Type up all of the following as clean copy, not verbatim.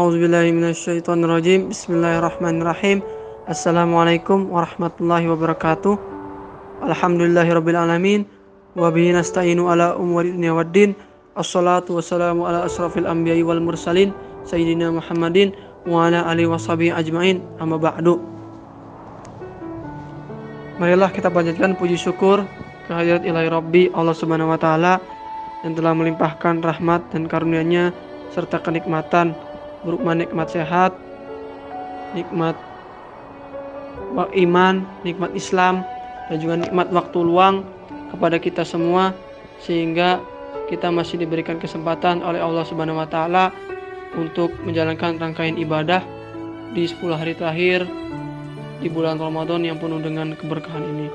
A'udzubillahi minasyaitonirrajim. Bismillahirrahmanirrahim. Assalamualaikum warahmatullahi wabarakatuh. Alhamdulillahirabbil alamin wa bihi nasta'inu ala umuri dunya waddin. Assalatu wassalamu ala asrafil anbiya'i wal mursalin sayyidina Muhammadin wa ala alihi washabihi ajmain. Amma ba'du. Marilah kita panjatkan puji syukur kehadirat ilahi Rabbi Allah Subhanahu wa taala yang telah melimpahkan rahmat dan karunia-Nya serta kenikmatan berupa nikmat sehat, nikmat iman, nikmat Islam, dan juga nikmat waktu luang kepada kita semua, sehingga kita masih diberikan kesempatan oleh Allah Subhanahu wa taala untuk menjalankan rangkaian ibadah di 10 hari terakhir di bulan Ramadan yang penuh dengan keberkahan ini.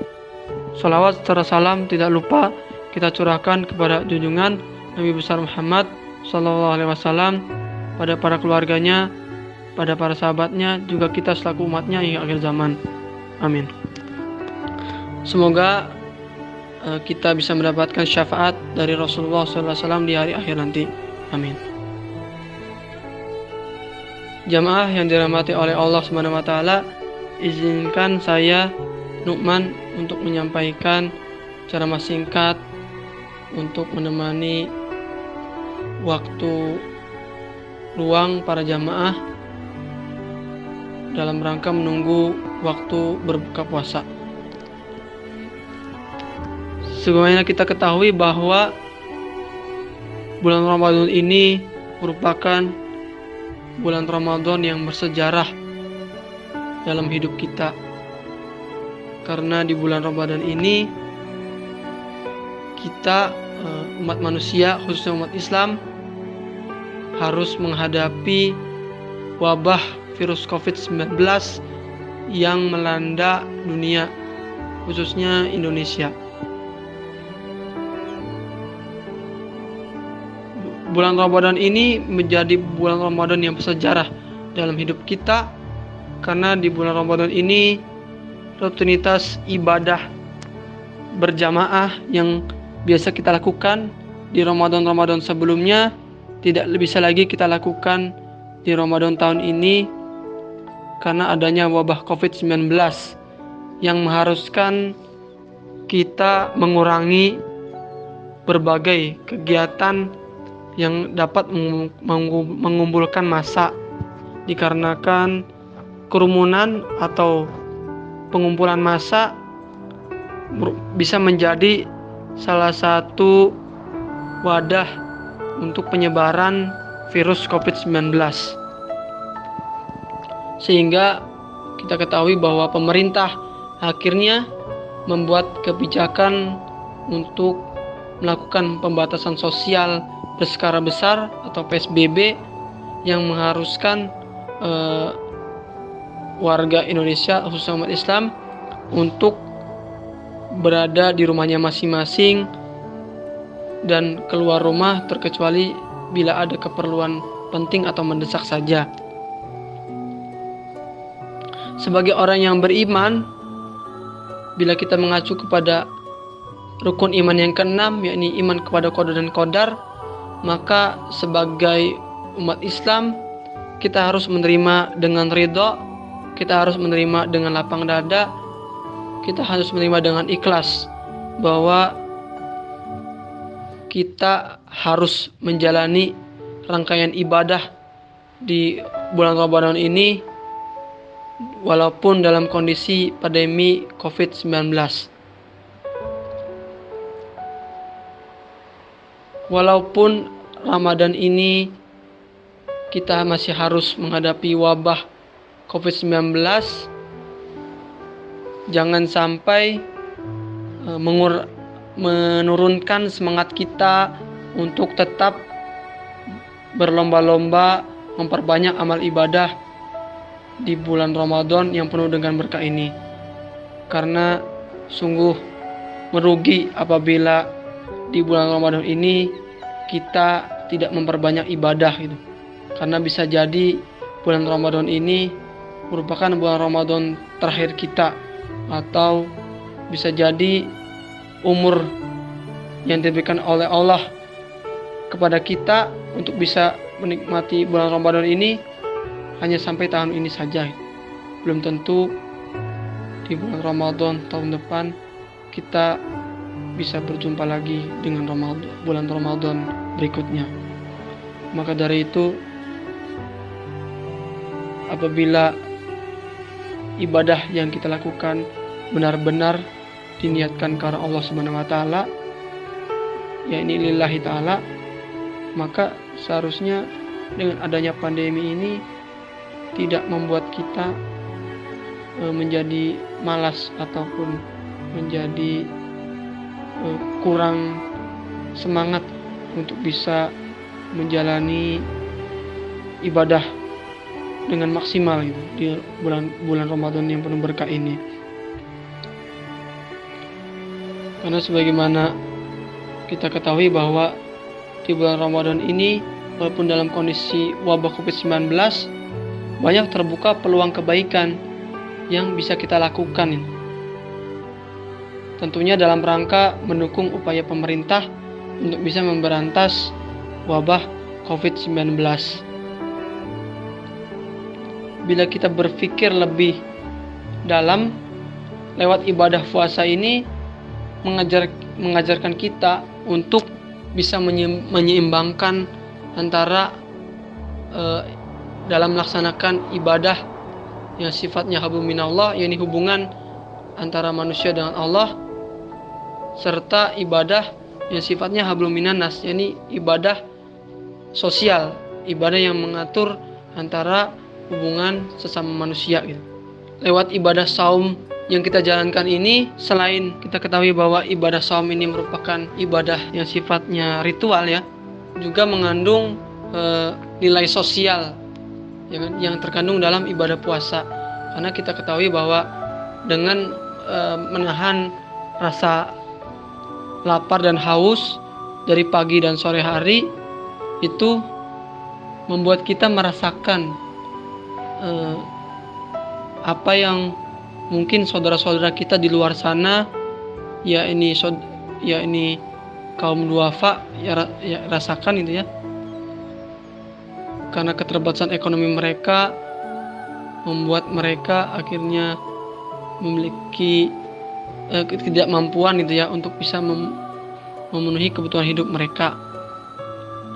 Salawat serta salam tidak lupa kita curahkan kepada junjungan Nabi besar Muhammad sallallahu alaihi wasallam, pada para keluarganya, pada para sahabatnya, juga kita selaku umatnya hingga akhir zaman. Amin. Semoga kita bisa mendapatkan syafaat dari Rasulullah SAW di hari akhir nanti. Amin. Jamaah yang dirahmati oleh Allah Subhanahu wa taala, izinkan saya Nu'man untuk menyampaikan ceramah singkat untuk menemani waktu luang para jamaah dalam rangka menunggu waktu berbuka puasa. Sebagaimana kita ketahui bahwa bulan Ramadan ini merupakan bulan Ramadan yang bersejarah dalam hidup kita. Karena di bulan Ramadan ini kita umat manusia, khususnya umat Islam, harus menghadapi wabah virus COVID-19 yang melanda dunia, khususnya Indonesia. Bulan Ramadan ini menjadi bulan Ramadan yang bersejarah dalam hidup kita, karena di bulan Ramadan ini rutinitas ibadah berjamaah yang biasa kita lakukan di Ramadan-Ramadan sebelumnya tidak bisa lagi kita lakukan di Ramadan tahun ini karena adanya wabah COVID-19 yang mengharuskan kita mengurangi berbagai kegiatan yang dapat mengumpulkan massa, dikarenakan kerumunan atau pengumpulan massa bisa menjadi salah satu wadah untuk penyebaran virus COVID-19. Sehingga kita ketahui bahwa pemerintah akhirnya membuat kebijakan untuk melakukan pembatasan sosial berskala besar atau PSBB yang mengharuskan warga Indonesia, khususnya umat Islam, untuk berada di rumahnya masing-masing dan keluar rumah terkecuali bila ada keperluan penting atau mendesak saja. Sebagai orang yang beriman, bila kita mengacu kepada rukun iman yang keenam, yakni iman kepada qada dan qadar, maka sebagai umat Islam kita harus menerima dengan ridha, kita harus menerima dengan lapang dada, kita harus menerima dengan ikhlas bahwa kita harus menjalani rangkaian ibadah di bulan Ramadan ini walaupun dalam kondisi pandemi COVID-19. Walaupun Ramadan ini kita masih harus menghadapi wabah COVID-19, jangan sampai menurunkan semangat kita untuk tetap berlomba-lomba memperbanyak amal ibadah di bulan Ramadan yang penuh dengan berkah ini. Karena sungguh merugi apabila di bulan Ramadan ini kita tidak memperbanyak ibadah gitu. Karena bisa jadi bulan Ramadan ini merupakan bulan Ramadan terakhir kita, atau bisa jadi umur yang diberikan oleh Allah kepada kita untuk bisa menikmati bulan Ramadan ini hanya sampai tahun ini saja. Belum tentu di bulan Ramadan tahun depan kita bisa berjumpa lagi dengan bulan Ramadan berikutnya. Maka dari itu, apabila ibadah yang kita lakukan benar-benar diniatkan karena Allah Subhanahu wa taala, ya ini lillahi taala, maka seharusnya dengan adanya pandemi ini tidak membuat kita menjadi malas ataupun menjadi kurang semangat untuk bisa menjalani ibadah dengan maksimal gitu di bulan Ramadan yang penuh berkah ini. Karena sebagaimana kita ketahui bahwa di bulan Ramadan ini, walaupun dalam kondisi wabah COVID-19, banyak terbuka peluang kebaikan yang bisa kita lakukan. Tentunya dalam rangka mendukung upaya pemerintah untuk bisa memberantas wabah COVID-19. Bila kita berpikir lebih dalam, lewat ibadah puasa ini mengajarkan kita untuk bisa menyeimbangkan antara dalam melaksanakan ibadah yang sifatnya hablum minallah, yakni hubungan antara manusia dengan Allah, serta ibadah yang sifatnya hablum minannas, yakni ibadah sosial, ibadah yang mengatur antara hubungan sesama manusia gitu. Lewat ibadah saum yang kita jalankan ini, selain kita ketahui bahwa ibadah saum ini merupakan ibadah yang sifatnya ritual ya, juga mengandung nilai sosial yang terkandung dalam ibadah puasa. Karena kita ketahui bahwa dengan menahan rasa lapar dan haus dari pagi dan sore hari, itu membuat kita merasakan apa yang mungkin saudara-saudara kita di luar sana, ya ini kaum duafa ya rasakan itu ya. Karena keterbatasan ekonomi mereka membuat mereka akhirnya memiliki ketidakmampuan gitu ya untuk bisa memenuhi kebutuhan hidup mereka.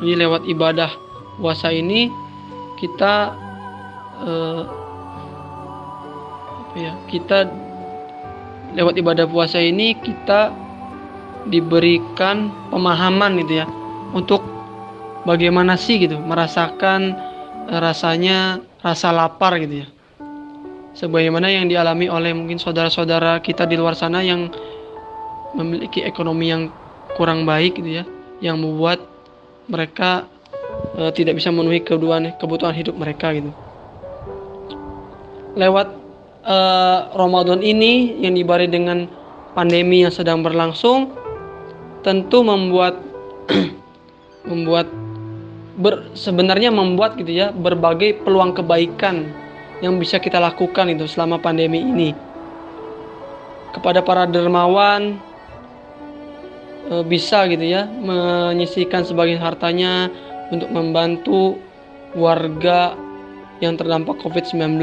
Jadi lewat ibadah puasa ini kita lewat ibadah puasa ini kita diberikan pemahaman gitu ya untuk bagaimana sih gitu merasakan rasanya rasa lapar gitu ya, sebagaimana yang dialami oleh mungkin saudara-saudara kita di luar sana yang memiliki ekonomi yang kurang baik gitu ya, yang membuat mereka tidak bisa memenuhi kebutuhan hidup mereka gitu. Lewat Ramadan ini yang dibarengi dengan pandemi yang sedang berlangsung, tentu membuat gitu ya berbagai peluang kebaikan yang bisa kita lakukan itu selama pandemi ini. Kepada para dermawan bisa gitu ya menyisihkan sebagian hartanya untuk membantu warga yang terdampak COVID-19.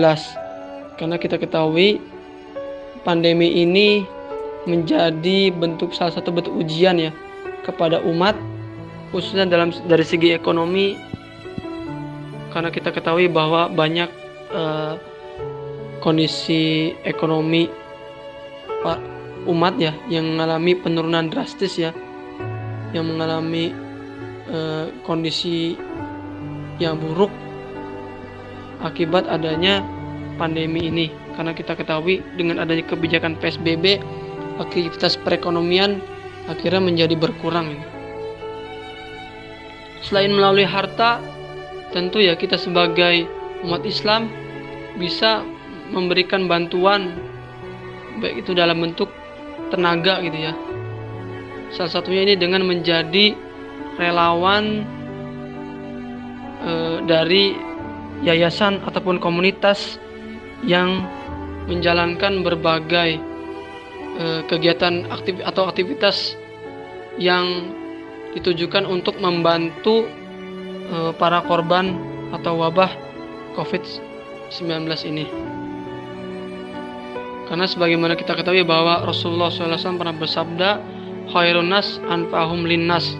Karena kita ketahui pandemi ini menjadi salah satu bentuk ujian ya kepada umat, khususnya dari segi ekonomi. Karena kita ketahui bahwa banyak kondisi ekonomi umat ya yang mengalami penurunan drastis ya, yang mengalami kondisi yang buruk akibat adanya pandemi ini. Karena kita ketahui dengan adanya kebijakan PSBB, aktivitas perekonomian akhirnya menjadi berkurang. Selain melalui harta, tentu ya kita sebagai umat Islam bisa memberikan bantuan, baik itu dalam bentuk tenaga gitu ya. Salah satunya ini dengan menjadi relawan dari yayasan ataupun komunitas yang menjalankan berbagai kegiatan atau aktivitas yang ditujukan untuk membantu para korban atau wabah COVID-19 ini. Karena sebagaimana kita ketahui bahwa Rasulullah SAW pernah bersabda, khairun nas anfa'hum linnas,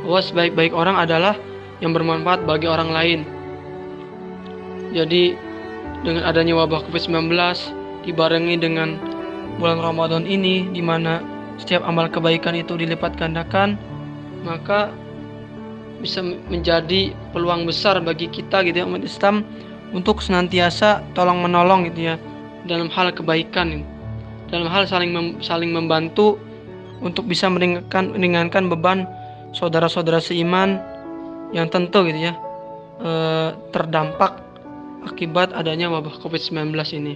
bahwa sebaik-baik orang adalah yang bermanfaat bagi orang lain. Jadi dengan adanya wabah COVID-19 dibarengi dengan bulan Ramadan ini, di mana setiap amal kebaikan itu dilipat gandakan, maka bisa menjadi peluang besar bagi kita gitu ya, umat Islam, untuk senantiasa tolong menolong gitu ya, dalam hal kebaikan, dalam hal saling membantu untuk bisa meringankan beban saudara-saudara seiman yang tentu gitu ya terdampak akibat adanya wabah COVID-19 ini.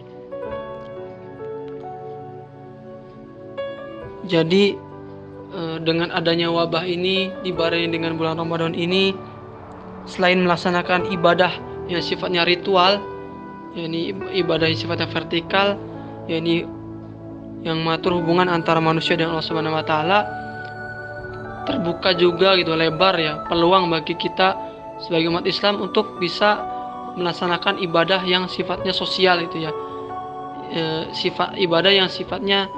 Jadi dengan adanya wabah ini dibarengi dengan bulan Ramadan ini, selain melaksanakan ibadah yang sifatnya ritual, yakni ibadah yang sifatnya vertikal, yakni yang mengatur hubungan antara manusia dan Allah Subhanahu wa taala, terbuka juga gitu lebar ya peluang bagi kita sebagai umat Islam untuk bisa melaksanakan ibadah yang sifatnya sosial itu ya. Sifat ibadah yang sifatnya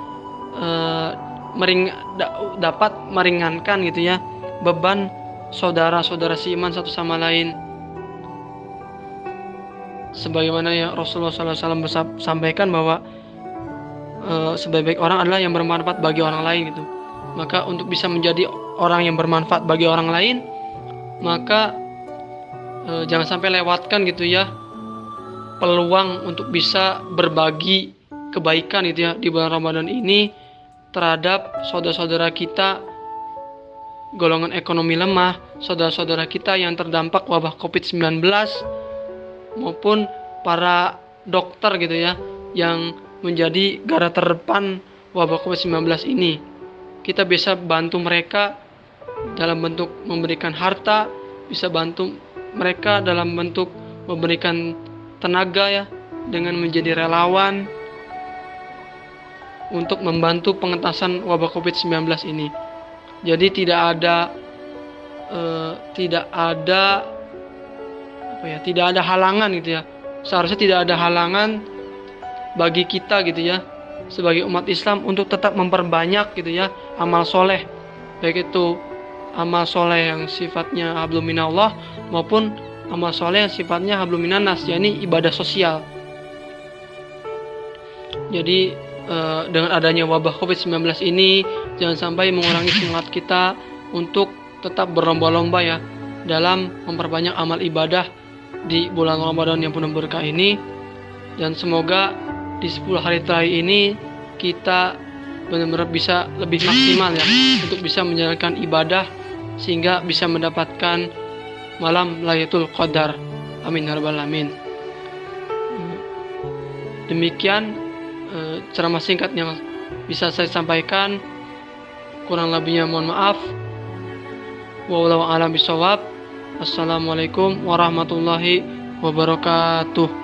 dapat meringankan gitu ya beban saudara-saudara seiman satu sama lain. Sebagaimana yang Rasulullah SAW sampaikan bahwa sebaik-baik orang adalah yang bermanfaat bagi orang lain gitu. Maka untuk bisa menjadi orang yang bermanfaat bagi orang lain, maka jangan sampai lewatkan gitu ya peluang untuk bisa berbagi kebaikan gitu ya di bulan Ramadan ini terhadap saudara-saudara kita golongan ekonomi lemah, saudara-saudara kita yang terdampak wabah COVID-19, maupun para dokter gitu ya yang menjadi garda terdepan wabah COVID-19 ini. Kita bisa bantu mereka dalam bentuk memberikan harta, bisa bantu mereka dalam bentuk memberikan tenaga ya, dengan menjadi relawan untuk membantu pengentasan wabah COVID-19 ini. Jadi tidak ada halangan gitu ya. Seharusnya tidak ada halangan bagi kita gitu ya sebagai umat Islam untuk tetap memperbanyak gitu ya amal soleh, baik itu amal soleh yang sifatnya hablum minallah maupun amal soleh yang sifatnya hablum minannas, yakni ibadah sosial. Jadi dengan adanya wabah COVID-19 ini, jangan sampai mengurangi semangat kita untuk tetap berlomba-lomba ya dalam memperbanyak amal ibadah di bulan Ramadan yang penuh berkah ini. Dan semoga di 10 hari terakhir ini kita benar-benar bisa lebih maksimal ya untuk bisa menjalankan ibadah sehingga bisa mendapatkan malam Lailatul Qadar. Amin ya rabbal alamin. Demikian ceramah singkat yang bisa saya sampaikan. Kurang lebihnya mohon maaf. Wallahu a'lam bishawab. Assalamualaikum warahmatullahi wabarakatuh.